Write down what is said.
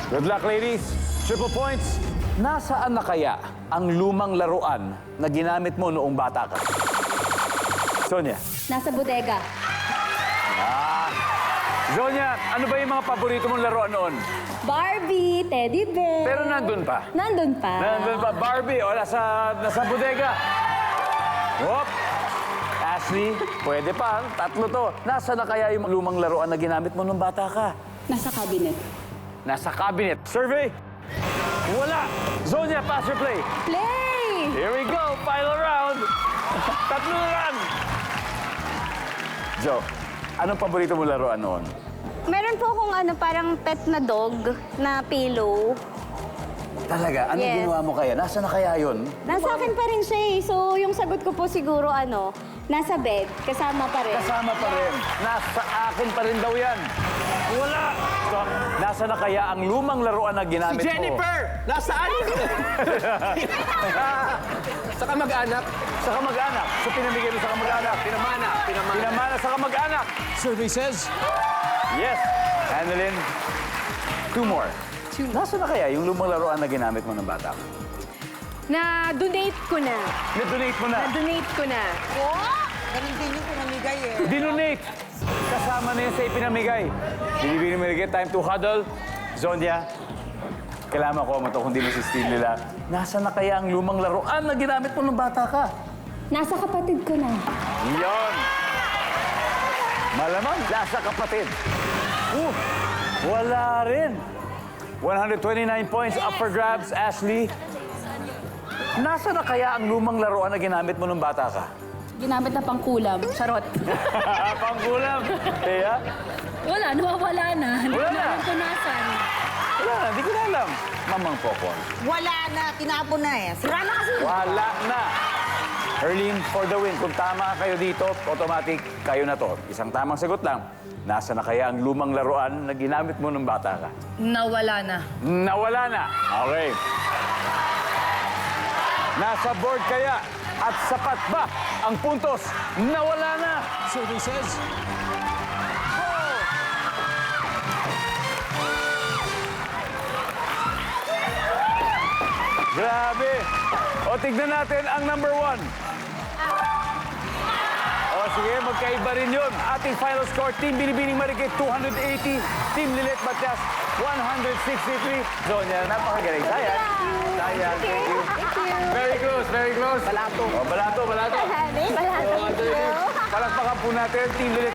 Good luck, ladies. Triple points. Nasaan na kaya ang lumang laruan na ginamit mo noong bata ka? Sonia. Nasa bodega. Sonia, ano ba yung mga paborito mong laruan noon? Barbie, teddy bear. Pero nandun pa. Nandun pa. Nandun pa, Barbie, o nasa bodega. Whoop! Ashley, pwede pa. Tatlo to. Nasaan na kaya yung lumang laruan na ginamit mo nung bata ka? Nasa cabinet. Nasa cabinet. Survey? Wala. Zonia, pass your play. Play! Here we go. Final round. Tatlo na lang. Jo, anong paborito mo laruan noon? Meron po akong parang pet na dog na pillow. Talaga? Anong Yes. ginawa mo kaya? Nasaan na kaya yun? Nasa akin pa rin siya eh. So, yung sagot ko po siguro nasa bed. Kasama pa rin. Kasama pa rin. Nasa akin pa rin daw yan. Wala. So, nasa na kaya ang lumang laruan na ginamit mo? Jennifer! Nasaan? Sa kamag-anak. Sa kamag-anak. So, pinamigay mo sa kamag-anak. Pinamana. Pinamana sa kamag-anak. Survey says... Yes. Annalyn, 2 more. Nasa na kaya yung lumang laruan na ginamit mo ng bata? Na-donate ko na. Na-donate mo na. Na-donate ko na. Ganun din yung pinamigay eh. Dinonate. Kasama na yun sa ipinamigay. Binibigyan mo rin time to huddle. Zonia, kailangan ko mo to kung di mo si Steve nila. Nasa na kaya ang lumang laruan na ginamit mo ng bata ka? Nasa kapatid ko na. Yon. Malamang, nasa kapatid. Wala rin. 129 points up for grabs, Ashley. Nasa na kaya ang lumang laruan na ginamit mo nung bata ka? Ginamit na pangkulam. Charot. Panggulam. Kaya? Wala, nawawala na. Hindi Wala ko na. alam kung nasan. Wala na, di ko na alam. Mamang Popon. Wala na, tinapon na eh. Sira na kasi. Wala na. Herlene, for the win. Kung tama kayo dito, automatic kayo na to. Isang tamang sagot lang. Nasa na kaya ang lumang laruan na ginamit mo nung bata ka? Nawala na. Nawala na. Okay. Nasa board kaya at sapat ba ang puntos? Nawala na. Survey says... Grabe. O, tignan natin ang number 1. O, sige, magkaiba rin yun. Ating final score, Team Binibining Marikit, 280. Team Lilit Matias, 163. Zonia, napakagaling. Sayang. Sayang. Thank you. Very close, very close. Balato. O, balato. Balato. Palakpakan po natin, Team Lilit